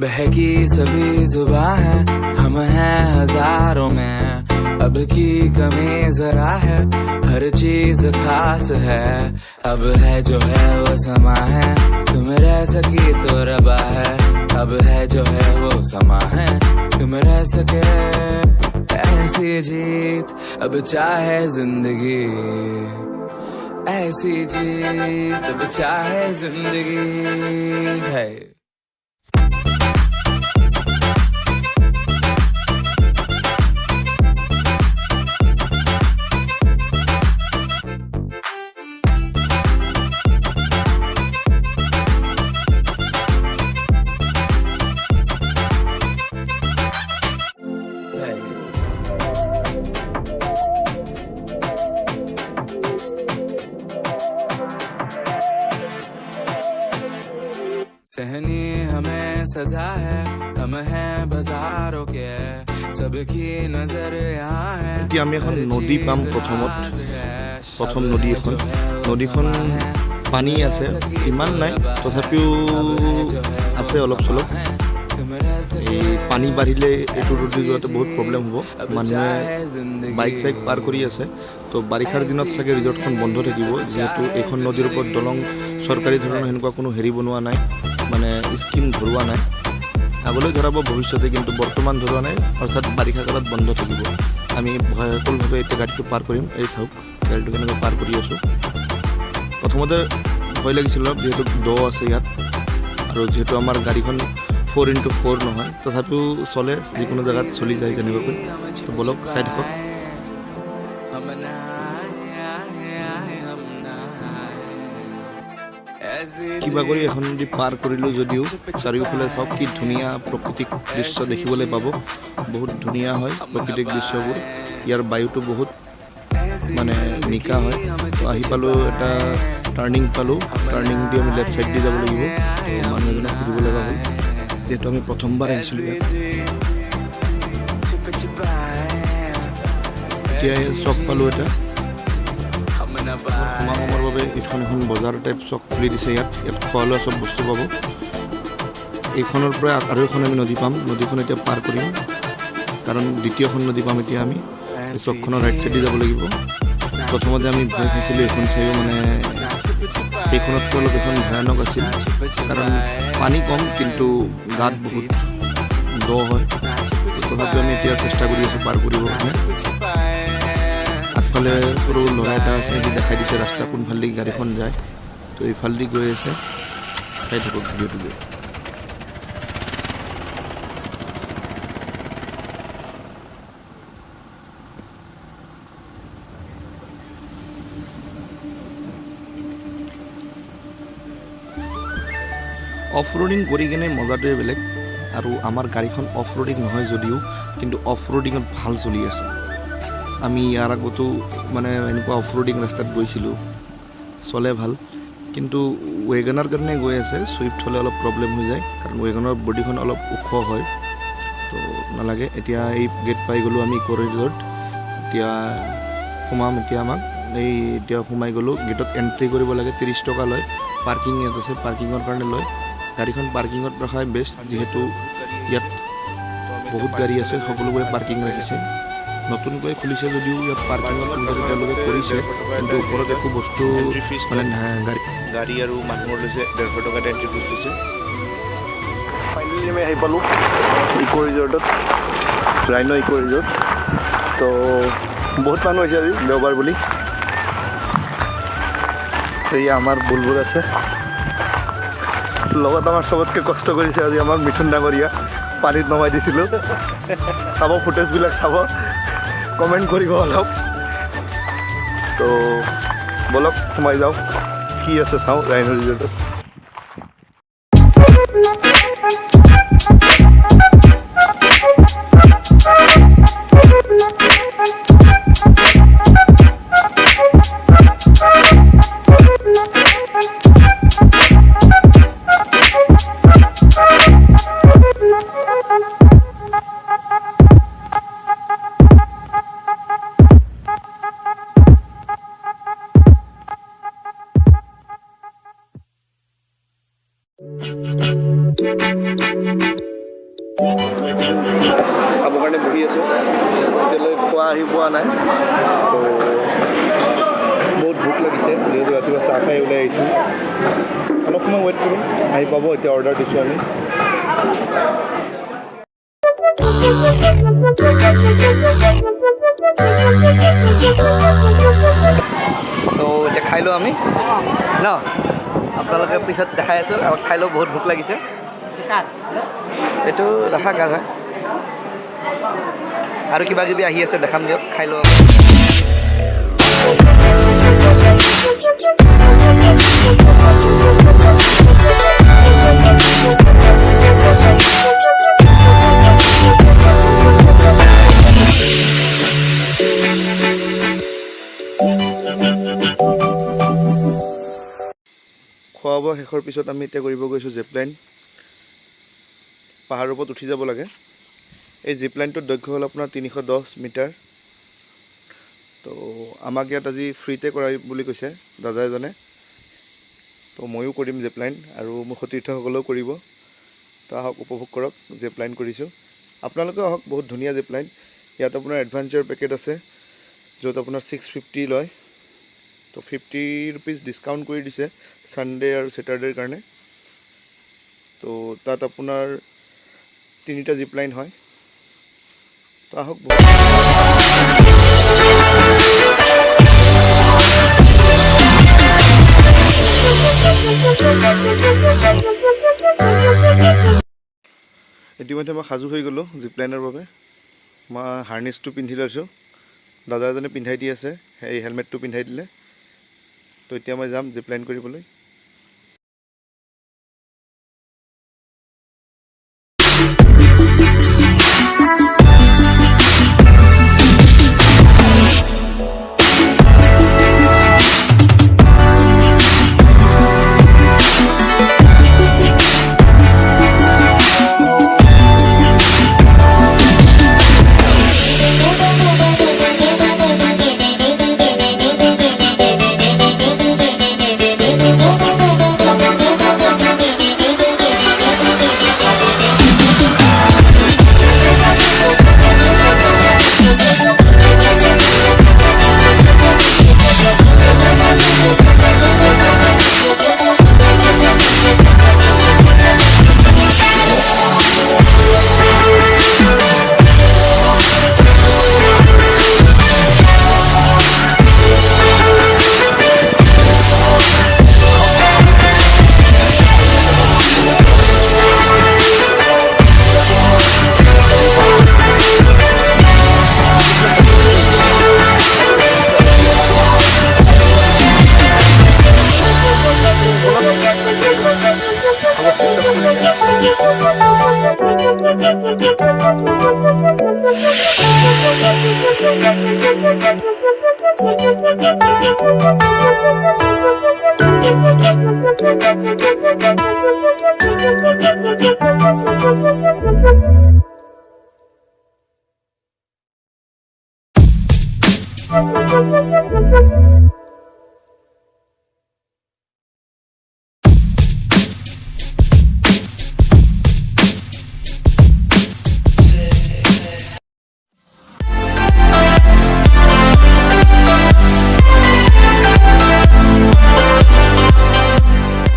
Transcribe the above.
बहकी सभी जुबां है, हम हैं हजारों में, अब की कमी जरा है, हर चीज खास है, अब है जो है वो समा है, तुम रह सकी तो रबा है, अब है जो है वो समा है, तुम रह सके ऐसी जीत, अब चाहे जिंदगी ऐसी जीत, अब चाहे जिंदगी है। सहनी हमें सजा है, हम हैं बाजारों के, सबकी नजर यहाँ है। আমি এখন নদী পাম প্ৰথম নদীখন পানী আছে, ইমান নাই তথাপিও আছে অলপ চলপ। এই পানী বাঢ়িলে এইটো নদী যোৱাতে বহুত প্ৰব্লেম হ'ব, মানুহে বাইক চাইক পাৰ কৰি আছে। তো বাৰিষাৰ দিনত চাগে ৰিজৰ্টখন বন্ধ থাকিব, যিহেতু এইখন নদীৰ ওপৰত দলং চৰকাৰী ধৰণৰ সেনেকুৱা কোনো হেৰি বনোৱা নাই, মানে স্কিম ধৰোৱা নাই। আগলৈ ধৰাব ভৱিষ্যতে, কিন্তু বৰ্তমান ধৰোৱা নাই, অৰ্থাৎ বাৰিষা কালত বন্ধ থাকিব। আমি ভয়কুলভাৱে এতিয়া গাড়ীটো পাৰ কৰিম। এই চাওক গাড়ীটো কেনেকৈ পাৰ কৰি আছোঁ। প্ৰথমতে ভয় লাগিছিল অলপ, যিহেতু দ আছে ইয়াত, আৰু যিহেতু আমাৰ গাড়ীখন 4x4 নহয়, তথাপিও চলে, যিকোনো জেগাত চলি যায় যেনেকৈ। তো বলক চাই থাকক। কিবা কৰি এখন নদী পাৰ কৰিলোঁ যদিও চাৰিওফালে চব কি ধুনীয়া প্ৰাকৃতিক দৃশ্য দেখিবলৈ পাব, বহুত ধুনীয়া হয় প্ৰাকৃতিক দৃশ্যবোৰ। ইয়াৰ বায়ুটো বহুত মানে নিকা হয়। তো আহি পালোঁ, এটা টাৰ্ণিং পালোঁ, টাৰ্ণিং দি আমি লেফ্ট ছাইড দি যাব লাগিব। মানুহ এজনক সুধিব লগা হ'ল, যিহেতু আমি প্ৰথমবাৰ আহিছিলোঁ ইয়াত। এতিয়া চক পালোঁ এটা সমাগমৰ বাবে। এইখন এখন বজাৰ টাইপ চক খুলি দিছে ইয়াত খোৱা লোৱা চব বস্তু পাব। এইখনৰ পৰা আৰু এখন আমি নদী পাম, নদীখন এতিয়া পাৰ কৰিম, কাৰণ দ্বিতীয়খন নদী পাম এতিয়া আমি। এই চকখনৰ ৰাইট চাইডে যাব লাগিব। প্ৰথমতে আমি ভয় খাইছিলোঁ এইখন চাইও, মানে এইখনতকৈ অলপ এখন ভয়ানক আছিল, কাৰণ পানী কম কিন্তু গাত বহুত দ হয়। তথাপিও আমি এতিয়া চেষ্টা কৰি আছোঁ পাৰ কৰিবৰ কাৰণে। আগফালে সৰু ল'ৰা এটা আছে, যি দেখাই দিছে ৰাস্তা কোনফালেদি গাড়ীখন যায়। তো এইফালেদি গৈ আছে, চাই থাকক ভিডিঅ'টো গৈ। অফ ৰোডিং কৰি কিনে মজাটোৱে বেলেগ, আৰু আমাৰ গাড়ীখন অফ ৰোডিং নহয় যদিও কিন্তু অফ ৰোডিঙত ভাল চলি আছে। আমি ইয়াৰ আগতো মানে এনেকুৱা অফ ৰোডিং ৰাস্তাত গৈছিলোঁ, চলে ভাল, কিন্তু ৱেগনাৰ কাৰণে গৈ আছে। চুইফ্ট হ'লে অলপ প্ৰব্লেম হৈ যায়, কাৰণ ৱেগনাৰ বডিখন অলপ ওখ হয়, তো নালাগে। এতিয়া এই গেট পাই গ'লোঁ আমি ইক' ৰিজৰ্ট। এতিয়া সোমাম, এতিয়া সোমাই গ'লোঁ। গেটত এণ্ট্ৰি কৰিব লাগে, 30 টকা লয়। পাৰ্কিং ইয়াত আছে, পাৰ্কিঙৰ কাৰণে লয়। গাড়ীখন পাৰ্কিঙত ৰখাই বেষ্ট, যিহেতু ইয়াত বহুত গাড়ী আছে, সকলোবোৰে পাৰ্কিং ৰাখিছে। নতুনকৈ খুলিছে যদিও ইয়াত পাৰ্কিঙত তেওঁলোকে কৰিছে, কিন্তু ওপৰত একো বস্তু মানে গাড়ী আৰু মানুহৰ লৈছে 150 টকাতে এণ্ট্ৰি ফিজ লৈছে। ফাইনেলি আমি আহি পালোঁ ইক' ৰিজৰ্টত, ৰাইন' ইক' ৰিজৰ্ট। তো বহুত মানুহ হৈছে আজি, দেওবাৰ বুলি। এয়া আমাৰ বুলবুল আছে, লগত আমাৰ চবতকৈ কষ্ট কৰিছে আজি আমাৰ মিথুন ডাঙৰীয়া। পানীত নমাই দিছিলোঁ, চাব ফুটেজবিলাক চাব, কমেণ্ট কৰিব অলপ। তো বলক সোমাই যাওঁ, কি আছে চাওঁ ৰাইন' ৰিজৰ্টত। খাবৰ কাৰণে বহি আছোঁ এতিয়ালৈ খোৱা আহি পোৱা নাই তো বহুত ভোক লাগিছে যিহেতু ৰাতিপুৱা চাহ খাই ওলাই আহিছোঁ অলপ সময় ৱেইট কৰিম আহি পাব এতিয়া অৰ্ডাৰ দিছোঁ আমি তো এতিয়া খাই লওঁ আমি ন আপোনালোকে পিছত দেখাই আছোঁ আগত খাই লওঁ বহুত ভোক লাগিছে এইটো ৰাখা কাৰ হয় আৰু কিবা কিবি আহি আছে দেখাম দিয়ক খাই লওঁ খোৱা বোৱা শেষৰ পিছত আমি এতিয়া কৰিব গৈছোঁ জিপলাইন পাহাৰৰ ওপৰত উঠি যাব লাগে এই জিপলাইনটোৰ দৈৰ্ঘ্য হ'ল আপোনাৰ 310 মিটাৰ তো আমাক ইয়াত আজি ফ্ৰীতে কৰাই বুলি কৈছে দাদা এজনে তো ময়ো কৰিম জিপলাইন আৰু মোৰ সতীৰ্থসকলেও কৰিব তো আহক উপভোগ কৰক জিপলাইন কৰিছোঁ আপোনালোকেও আহক বহুত ধুনীয়া জিপলাইন ইয়াত আপোনাৰ এডভেঞ্চাৰ পেকেট আছে য'ত আপোনাৰ 650 লয় তো 50 रुपीस ডিসকাউন্ট কৰি দিছে সানডে আৰু স্যাটাৰডেৰ কাৰণে তো তাত আপোনাৰ তিনিটা জিপলাইন হয় তো আহক ইতিমধ্যে মই সাজু হৈ গ'লোঁ জিপলাইনৰ বাবে মই হাৰ্নেছটো পিন্ধি লৈছোঁ দাদা এজনে পিন্ধাই দি আছে এই হেলমেটটো পিন্ধাই দিলে তো এতিয়া মই যাম জিপলাইন কৰিবলৈ Thank you.